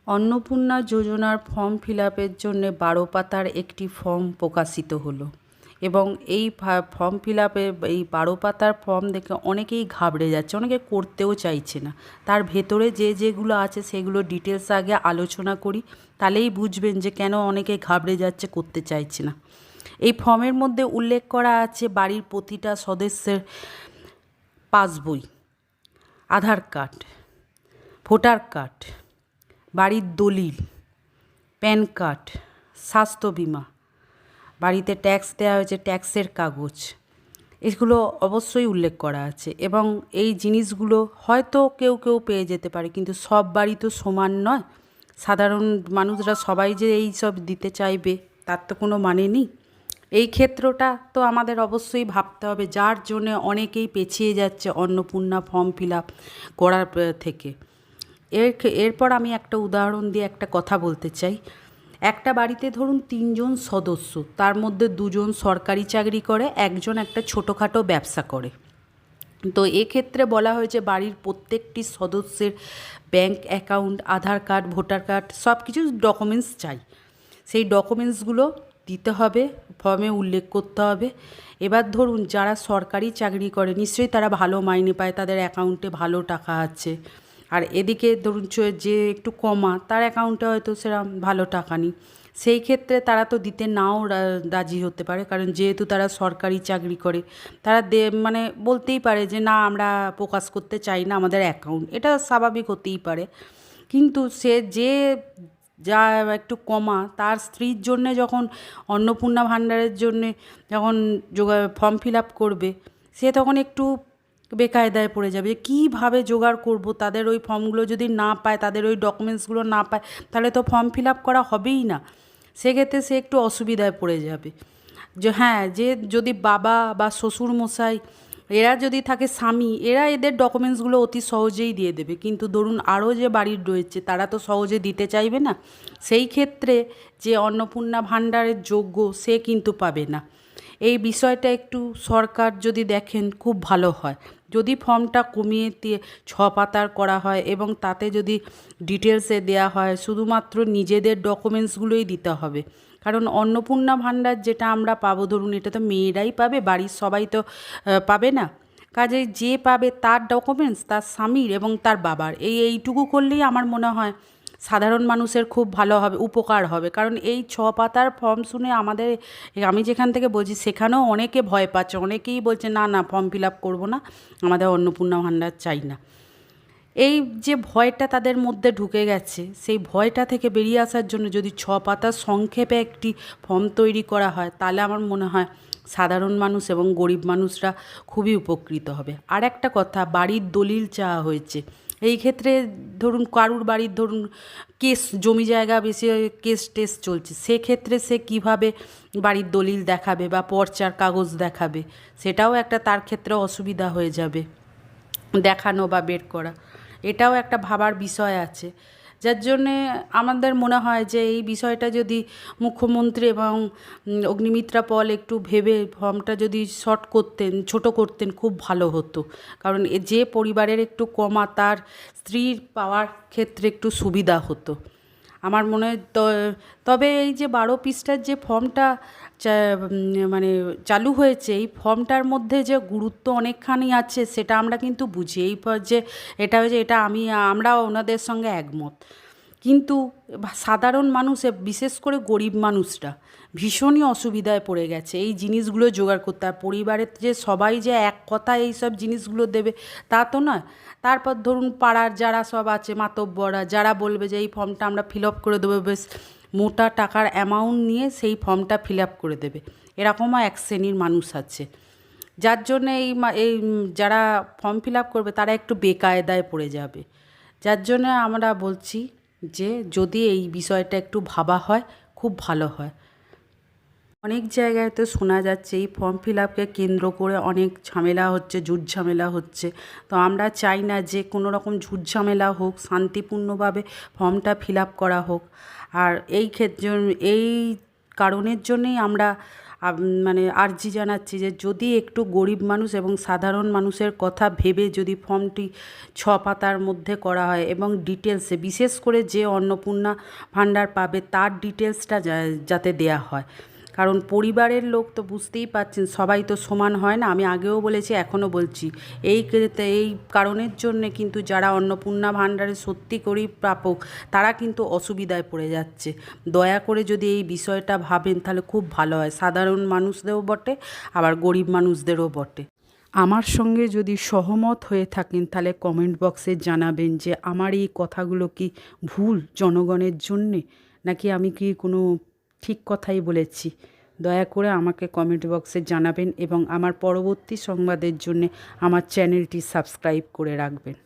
অন্নপূর্ণা যোজনার form fill আপের জন্যে 12 পাতার একটি ফর্ম প্রকাশিত হলো এবং এই ফর্ম ফিল আপে এই 12 পাতার ফর্ম দেখে অনেকেই ঘাবড়ে যাচ্ছে, অনেকে করতেও চাইছে না। তার ভেতরে যেগুলো আছে সেগুলো ডিটেলস আগে আলোচনা করি, তাহলেই বুঝবেন যে কেন অনেকে ঘাবড়ে যাচ্ছে, করতে চাইছে না। এই ফর্মের মধ্যে উল্লেখ করা আছে বাড়ির প্রতিটা সদস্যের পাসবই, আধার কার্ড, ভোটার কার্ড, বাড়ির দলিল, প্যান কার্ড, স্বাস্থ্য বিমা, বাড়িতে ট্যাক্স দেওয়া হয়েছে ট্যাক্সের কাগজ, এগুলো অবশ্যই উল্লেখ করা আছে। এবং এই জিনিসগুলো হয়তো কেউ কেউ পেয়ে যেতে পারে, কিন্তু সব বাড়ি তো সমান নয়। সাধারণ মানুষরা সবাই যে এই সব দিতে চাইবে তার তো কোনো মানে নেই। এই ক্ষেত্রটা তো আমাদের অবশ্যই ভাবতে হবে, যার জন্যে অনেকেই পেছিয়ে যাচ্ছে অন্নপূর্ণা ফর্ম ফিল আপ করার থেকে। এরপর আমি একটা উদাহরণ দিয়ে একটা কথা বলতে চাই। একটা বাড়িতে ধরুন 3 জন সদস্য, তার মধ্যে 2 জন সরকারি চাকরি করে, একজন একটা ছোটোখাটো ব্যবসা করে। তো এক্ষেত্রে বলা হয়েছে বাড়ির প্রত্যেকটি সদস্যের ব্যাংক অ্যাকাউন্ট, আধার কার্ড, ভোটার কার্ড সব কিছু ডকুমেন্টস চাই। সেই ডকুমেন্টসগুলো দিতে হবে, ফর্মে উল্লেখ করতে হবে। এবার ধরুন যারা সরকারি চাকরি করে নিশ্চয়ই তারা ভালো মাইনে পায়, তাদের অ্যাকাউন্টে ভালো টাকা আছে। আর এদিকে ধরুন যে একটু কমা, তার অ্যাকাউন্টে হয়তো সেরকম ভালো টাকা নেই। সেই ক্ষেত্রে তারা তো দিতে নাও রাজি হতে পারে, কারণ যেহেতু তারা সরকারি চাকরি করে, তারা মানে বলতেই পারে যে না, আমরা প্রকাশ করতে চাই না আমাদের অ্যাকাউন্ট। এটা স্বাভাবিক হতেই পারে। কিন্তু যা একটু কমা, তার স্ত্রীর জন্যে যখন অন্নপূর্ণা ভাণ্ডারের জন্যে যখন ফর্ম ফিল আপ করবে, সে তখন একটু বেকায়দায় পড়ে যাবে যে কীভাবে জোগাড় করব। তাদের ওই ফর্মগুলো যদি না পায়, তাদের ওই ডকুমেন্টসগুলো না পায়, তাহলে তো ফর্ম ফিল আপ করা হবেই না। সেক্ষেত্রে সে একটু অসুবিধায় পড়ে যাবে। যে হ্যাঁ, যে যদি বাবা বা শ্বশুর মশাই এরা যদি থাকে, স্বামী, এরা এদের ডকুমেন্টসগুলো অতি সহজেই দিয়ে দেবে, কিন্তু ধরুন আরও যে বাড়ির রয়েছে তারা তো সহজে দিতে চাইবে না। সেই ক্ষেত্রে যে অন্নপূর্ণা ভাণ্ডারের যোগ্য সে কিন্তু পাবে না। এই বিষয়টা একটু সরকার যদি দেখেন খুব ভালো হয়। যদি ফর্মটা কমিয়ে দিয়ে 6 পাতার করা হয় এবং তাতে যদি ডিটেলসে দেওয়া হয়, শুধুমাত্র নিজেদের ডকুমেন্টসগুলোই দিতে হবে। কারণ অন্নপূর্ণা ভাণ্ডার যেটা আমরা পাবো, ধরুন এটা তো মেয়েরাই পাবে, বাড়ির সবাই তো পাবে না। কাজেই যে পাবে তার ডকুমেন্টস, তার স্বামীর এবং তার বাবার, এইটুকু করলেই আমার মনে হয় সাধারণ মানুষের খুব ভালো হবে, উপকার হবে। কারণ এই 6 পাতার ফর্ম শুনে আমি যেখান থেকে বলছি সেখানেও অনেকে ভয় পাচ্ছে, অনেকেই বলছে না না, ফর্ম ফিল আপ করবো না, আমাদের অন্নপূর্ণা ভাণ্ডার চাই না। এই যে ভয়টা তাদের মধ্যে ঢুকে গেছে, সেই ভয়টা থেকে বেরিয়ে আসার জন্য যদি 6 পাতার সংক্ষেপে একটি ফর্ম তৈরি করা হয়, তাহলে আমার মনে হয় সাধারণ মানুষ এবং গরিব মানুষরা খুবই উপকৃত হবে। আর একটা কথা, বাড়ির দলিল চাওয়া হয়েছে। এই ক্ষেত্রে ধরুন কারুর বাড়ির ধরুন জমি জায়গা বেশি কেস টেস চলছে, সেক্ষেত্রে সে কীভাবে বাড়ির দলিল দেখাবে বা পর্চার কাগজ দেখাবে, সেটাও একটা তার ক্ষেত্রে অসুবিধা হয়ে যাবে দেখানো বা বের করা। এটাও একটা ভাবার বিষয় আছে, যার জন্যে আমাদের মনে হয় যে এই বিষয়টা যদি মুখ্যমন্ত্রী এবং অগ্নিমিত্রা পল একটু ভেবে ফর্মটা যদি ছোটো করতেন খুব ভালো হতো। কারণ যে পরিবারের একটু কমা, তার স্ত্রীর পাওয়ার ক্ষেত্রে একটু সুবিধা হতো আমার মনে হয়। তবে এই যে 12 পৃষ্ঠার যে ফর্মটা মানে চালু হয়েছে, এই ফর্মটার মধ্যে যে গুরুত্ব অনেকখানি আছে সেটা আমরা কিন্তু বুঝি। এই যে এটা হয়েছে, এটা আমরা ওনাদের সঙ্গে একমত। কিন্তু সাধারণ মানুষ, বিশেষ করে গরিব মানুষরা ভীষণই অসুবিধায় পড়ে গেছে এই জিনিসগুলো জোগাড় করতে। আর পরিবারের যে সবাই যে এক কথায় এই সব জিনিসগুলো দেবে তা তো নয়। তারপর ধরুন পাড়ার যারা সব আছে মাতব্বররা, যারা বলবে যে এই ফর্মটা আমরা ফিল আপ করে দেবো, বেশ মোটা টাকার অ্যামাউন্ট নিয়ে সেই ফর্মটা ফিল আপ করে দেবে, এরকমও এক শ্রেণীর মানুষ আছে। যার জন্যে এই যারা ফর্ম ফিল আপ করবে তারা একটু বেকায়দায় পড়ে যাবে। যার জন্য আমরা বলছি যে যদি এই বিষয়টা একটু ভাবা হয় খুব ভালো হয়। অনেক জায়গায় তো শোনা যাচ্ছে এই ফর্ম ফিল আপকে কেন্দ্র করে অনেক ঝামেলা হচ্ছে, ঝুট ঝামেলা হচ্ছে। তো আমরা চাই না যে কোনো রকম ঝুট ঝামেলা হোক, শান্তিপূর্ণভাবে ফর্মটা ফিল আপ করা হোক। আর এই কারণের জন্যেই আমরা মানে আর্জি জানাচ্ছি যে যদি একটু গরিব মানুষ এবং সাধারণ মানুষের কথা ভেবে যদি ফর্মটি 6 পাতার মধ্যে করা হয় এবং ডিটেলসে, বিশেষ করে যে অন্নপূর্ণা ভাণ্ডার পাবে তার ডিটেলসটা যাতে দেয়া হয়। কারণ পরিবারের লোক তো বুঝতেই পারছেন সবাই তো সমান হয় না, আমি আগেও বলেছি এখনও বলছি। এই কারণের জন্যে কিন্তু যারা অন্নপূর্ণা ভাণ্ডারে সত্যি করেই প্রাপক তারা কিন্তু অসুবিধায় পড়ে যাচ্ছে। দয়া করে যদি এই বিষয়টা ভাবেন তাহলে খুব ভালো হয়, সাধারণ মানুষদেরও বটে আবার গরিব মানুষদেরও বটে। আমার সঙ্গে যদি সহমত হয়ে থাকেন তাহলে কমেন্ট বক্সে জানাবেন যে আমার এই কথাগুলো কি ভুল জনগণের জন্যে, নাকি আমি কি কোনো ঠিক কথাই বলেছি। দয়া করে আমাকে কমেন্ট বক্সে জানাবেন এবং আমার পরবর্তী সংবাদের জন্যে আমার চ্যানেলটি সাবস্ক্রাইব করে রাখবেন।